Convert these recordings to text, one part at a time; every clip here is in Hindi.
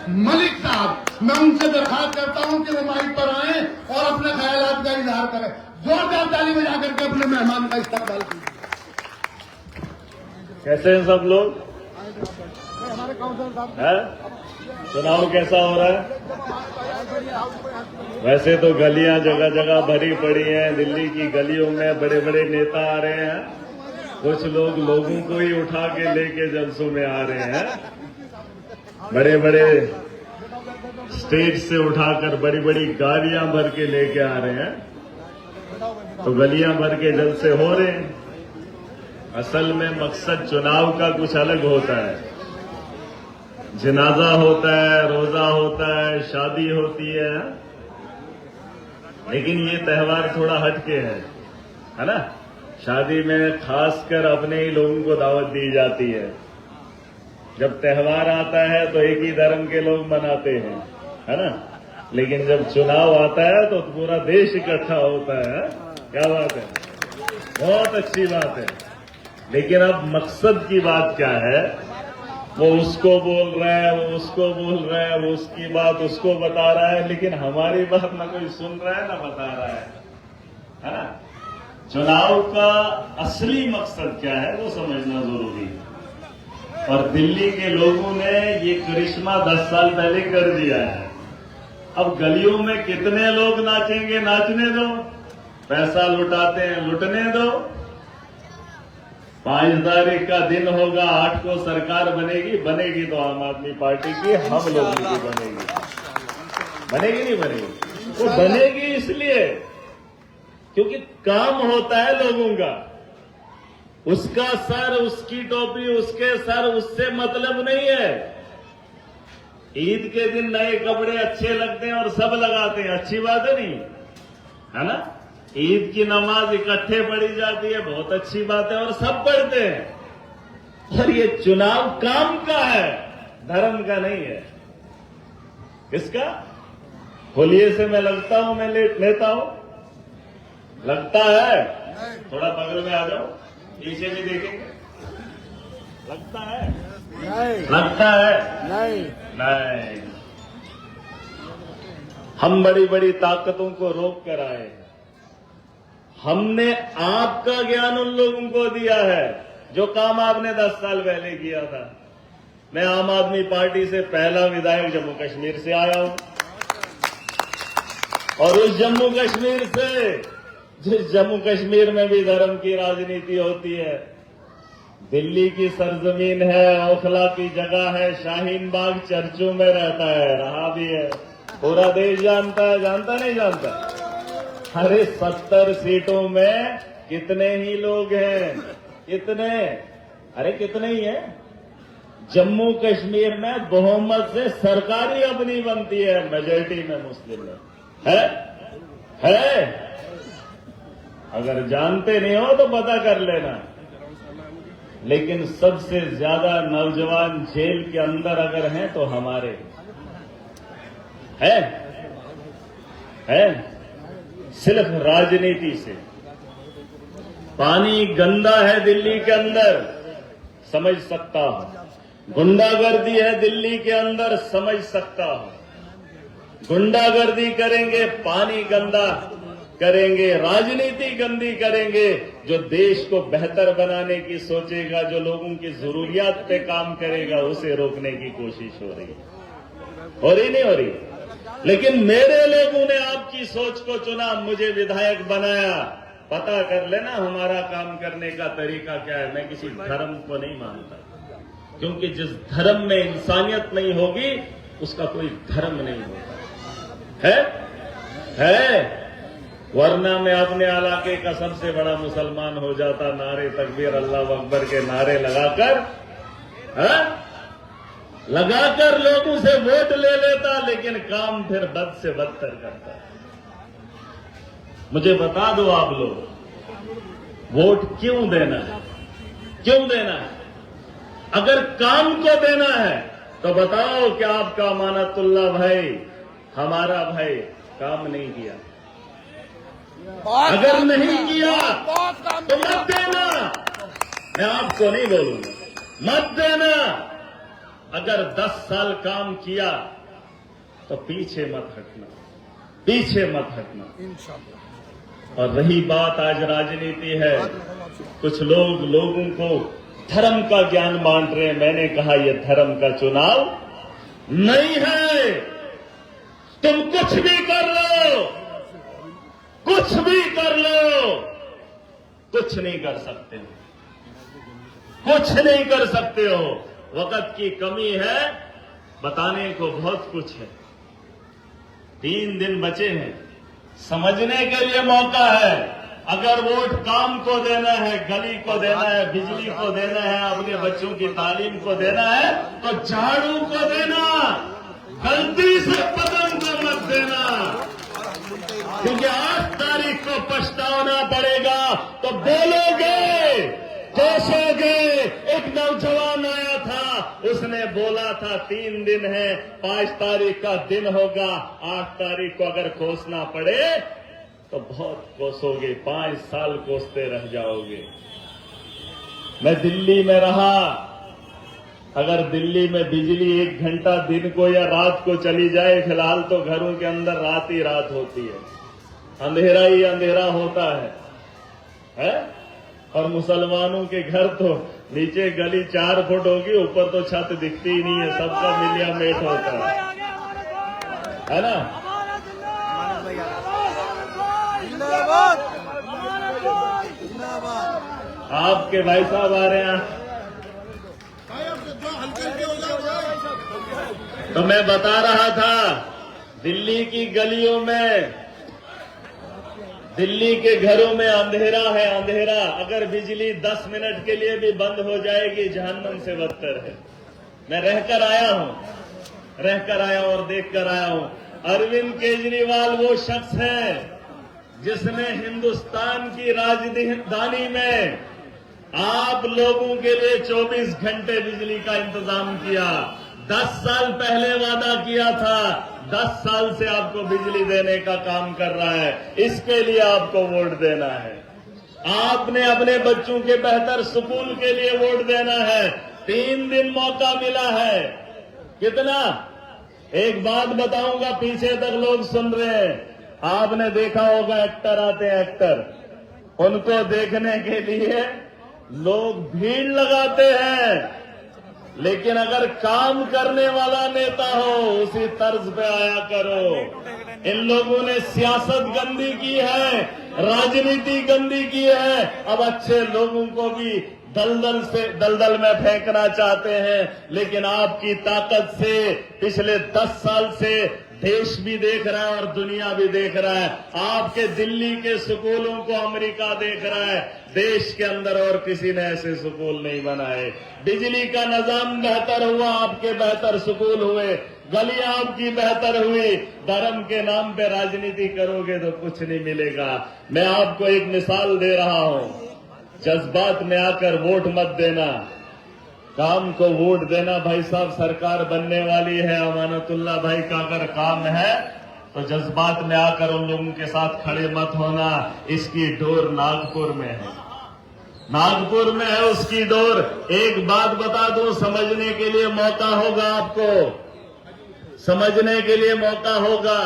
मलिक साहब, मैं उनसे दरखास्त करता हूं कि वो माइक पर आए और अपने ख्यालात का इजहार करें। जोरदार ताली बजा करके अपने मेहमान का इस्तकबाल कीजिए। कैसे हैं सब लोग? चुनाव कैसा हो रहा है? वैसे तो गलियां जगह जगह भरी पड़ी हैं। दिल्ली की गलियों में बड़े बड़े नेता आ रहे हैं। कुछ लोग लोगों को ही उठा के लेके जलसों में आ रहे हैं। बड़े बड़े स्टेज से उठाकर बड़ी बड़ी गाड़ियां भर के लेके आ रहे हैं। तो गलियां भर के जलसे हो रहे हैं। असल में मकसद चुनाव का कुछ अलग होता है। जनाजा होता है, रोजा होता है, शादी होती है, लेकिन ये त्योहार थोड़ा हटके है ना। शादी में खासकर अपने ही लोगों को दावत दी जाती है। जब त्योहार आता है तो एक ही धर्म के लोग मनाते हैं, है ना। लेकिन जब चुनाव आता है तो पूरा देश इकट्ठा होता है। क्या बात है, बहुत अच्छी बात है। लेकिन अब मकसद की बात क्या है? वो उसको बोल रहा है, वो उसको बोल रहा है, वो उसकी बात उसको बता रहा है, लेकिन हमारी बात ना कोई सुन रहा है ना बता रहा है ना। चुनाव का असली मकसद क्या है वो समझना जरूरी है। और दिल्ली के लोगों ने ये करिश्मा 10 साल पहले कर दिया है। अब गलियों में कितने लोग नाचेंगे, नाचने दो। पैसा लुटाते हैं, लुटने दो। 5 तारीख का दिन होगा, 8 को सरकार बनेगी तो आम आदमी पार्टी की, हम लोगों की बनेगी। बनेगी नहीं बनेगी? वो बनेगी इसलिए क्योंकि काम होता है लोगों का। उसका सर, उसकी टोपी, उसके सर, उससे मतलब नहीं है। ईद के दिन नए कपड़े अच्छे लगते हैं और सब लगाते हैं, अच्छी बात है नहीं, है ना। ईद की नमाज इकट्ठे पढ़ी जाती है, बहुत अच्छी बात है और सब पढ़ते हैं। और ये चुनाव काम का है, धर्म का नहीं है। किसका? होलिये से मैं लगता हूं, मैं लेता हूं, लगता है। थोड़ा बगल में आ जाओ, पीछे भी देखेंगे। लगता है नहीं, लगता है नहीं, नहीं। हम बड़ी बड़ी ताकतों को रोक कर आए हैं। हमने आपका ज्ञान उन लोगों को दिया है जो काम आपने 10 साल पहले किया था। मैं आम आदमी पार्टी से पहला विधायक जम्मू कश्मीर से आया हूं, और उस जम्मू कश्मीर से, जिस जम्मू कश्मीर में भी धर्म की राजनीति होती है, दिल्ली की सरजमीन है, ओखला की जगह है, शाहीन बाग चर्चों में रहता है, रहा भी है। पूरा देश जानता है, जानता नहीं जानता? अरे 70 सीटों में कितने ही लोग हैं? कितने? अरे कितने ही हैं? जम्मू कश्मीर में बहुमत से सरकारी अपनी बनती है, मेजॉरिटी में मुस्लिम है। अगर जानते नहीं हो तो पता कर लेना। लेकिन सबसे ज्यादा नौजवान जेल के अंदर अगर हैं तो हमारे है। सिर्फ राजनीति से। पानी गंदा है दिल्ली के अंदर, समझ सकता हूं। गुंडागर्दी है दिल्ली के अंदर, समझ सकता हूं। गुंडागर्दी करेंगे, पानी गंदा करेंगे, राजनीति गंदी करेंगे। जो देश को बेहतर बनाने की सोचेगा, जो लोगों की जरूरियात पे काम करेगा, उसे रोकने की कोशिश हो रही है। हो रही नहीं हो रही? लेकिन मेरे लोगों ने आपकी सोच को चुना, मुझे विधायक बनाया। पता कर लेना हमारा काम करने का तरीका क्या है। मैं किसी धर्म को नहीं मानता, क्योंकि जिस धर्म में इंसानियत नहीं होगी उसका कोई धर्म नहीं होता है। वरना मैं अपने इलाके का सबसे बड़ा मुसलमान हो जाता, नारे तकबीर अल्लाह अकबर के नारे लगाकर लोगों से वोट ले लेता, लेकिन काम फिर बद से बदतर करता। मुझे बता दो आप लोग, वोट क्यों देना है? क्यों देना है? अगर काम को देना है तो बताओ कि आपका अमानतुल्लाह भाई, हमारा भाई काम नहीं किया। अगर नहीं किया तो मत देना। मैं आपको नहीं बोलूंगा, मत देना। अगर 10 साल काम किया तो पीछे मत हटना, पीछे मत हटना। और रही बात आज राजनीति है, कुछ लोग लोगों को धर्म का ज्ञान बांट रहे हैं। मैंने कहा यह धर्म का चुनाव नहीं है। तुम कुछ भी कर लो, कुछ भी कर लो, कुछ नहीं कर सकते हो, कुछ नहीं कर सकते हो। वक्त की कमी है, बताने को बहुत कुछ है। 3 दिन बचे हैं, समझने के लिए मौका है। अगर वोट काम को देना है, गली को देना है, बिजली को देना है, अपने बच्चों की तालीम को देना है, तो झाड़ू को देना, गलती से कदम को मत देना। क्योंकि 8 तारीख को पछताना पड़ेगा। तो बोलोगे, जोशोगे। एक नौजवान आया था, उसने बोला था 3 दिन है, 5 तारीख का दिन होगा, 8 तारीख को अगर कोसना पड़े तो बहुत कोसोगे, 5 साल कोसते रह जाओगे। मैं दिल्ली में रहा, अगर दिल्ली में बिजली 1 घंटा दिन को या रात को चली जाए, फिलहाल तो घरों के अंदर रात ही रात होती है, अंधेरा ही अंधेरा होता है? और मुसलमानों के घर तो नीचे गली 4 फुट होगी, ऊपर तो छत दिखती ही नहीं है, सबका मिलिया मेट होता है ना? आपके भाई साहब आ रहे हैं, तो मैं बता रहा था दिल्ली की गलियों में, दिल्ली के घरों में अंधेरा है, अंधेरा। अगर बिजली 10 मिनट के लिए भी बंद हो जाएगी, जहन्नम से बदतर है। मैं रहकर आया और देखकर आया हूं। अरविंद केजरीवाल वो शख्स है जिसने हिंदुस्तान की राजधानी में आप लोगों के लिए 24 घंटे बिजली का इंतजाम किया। 10 साल पहले वादा किया था, 10 साल से आपको बिजली देने का काम कर रहा है। इसके लिए आपको वोट देना है। आपने अपने बच्चों के बेहतर स्कूल के लिए वोट देना है। 3 दिन मौका मिला है। कितना? एक बात बताऊंगा, पीछे तक लोग सुन रहे हैं। आपने देखा होगा एक्टर आते हैं, एक्टर, उनको देखने के लिए लोग भीड़ लगाते हैं। लेकिन अगर काम करने वाला नेता हो, उसी तर्ज पे आया करो। इन लोगों ने सियासत गंदी की है, राजनीति गंदी की है। अब अच्छे लोगों को भी दलदल में फेंकना चाहते हैं। लेकिन आपकी ताकत से पिछले 10 साल से देश भी देख रहा है और दुनिया भी देख रहा है। आपके दिल्ली के स्कूलों को अमेरिका देख रहा है। देश के अंदर और किसी ने ऐसे स्कूल नहीं बनाए। बिजली का निजाम बेहतर हुआ, आपके बेहतर स्कूल हुए, गलियां आपकी बेहतर हुई। धर्म के नाम पे राजनीति करोगे तो कुछ नहीं मिलेगा। मैं आपको एक मिसाल दे रहा हूं, जज्बात में आकर वोट मत देना, काम को वोट देना। भाई साहब, सरकार बनने वाली है, अमानतुल्लाह भाई का अगर काम है तो जज्बात में आकर उन लोगों के साथ खड़े मत होना। इसकी डोर नागपुर में है, नागपुर में है उसकी डोर। एक बात बता दूं, समझने के लिए मौका होगा, आपको समझने के लिए मौका होगा।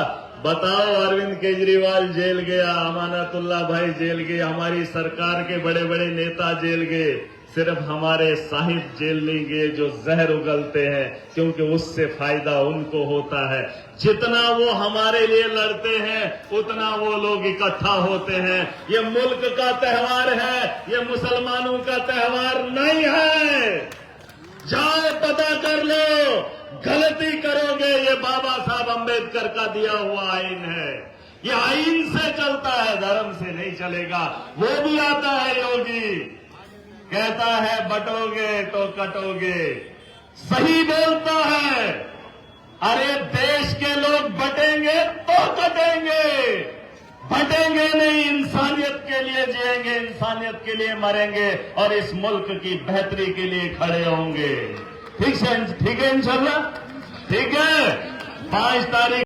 बताओ, अरविंद केजरीवाल जेल गया, अमानतुल्लाह भाई जेल गए, हमारी सरकार के बड़े बड़े नेता जेल गए। सिर्फ हमारे साहिब जेल नहीं गए जो जहर उगलते हैं, क्योंकि उससे फायदा उनको होता है। जितना वो हमारे लिए लड़ते हैं, उतना वो लोग इकट्ठा होते हैं। ये मुल्क का त्योहार है, ये मुसलमानों का त्योहार नहीं है। जाओ पता कर लो, गलती करोगे। ये बाबा साहब अम्बेडकर का दिया हुआ आईन है, ये आईन से चलता है, धर्म से नहीं चलेगा। वो भी आता है योगी, कहता है बटोगे तो कटोगे, सही बोलता है। अरे देश के लोग बटेंगे तो कटेंगे, बटेंगे नहीं, इंसानियत के लिए जिएंगे, इंसानियत के लिए मरेंगे और इस मुल्क की बेहतरी के लिए खड़े होंगे। ठीक है इंशाल्लाह, ठीक है। 5 तारीख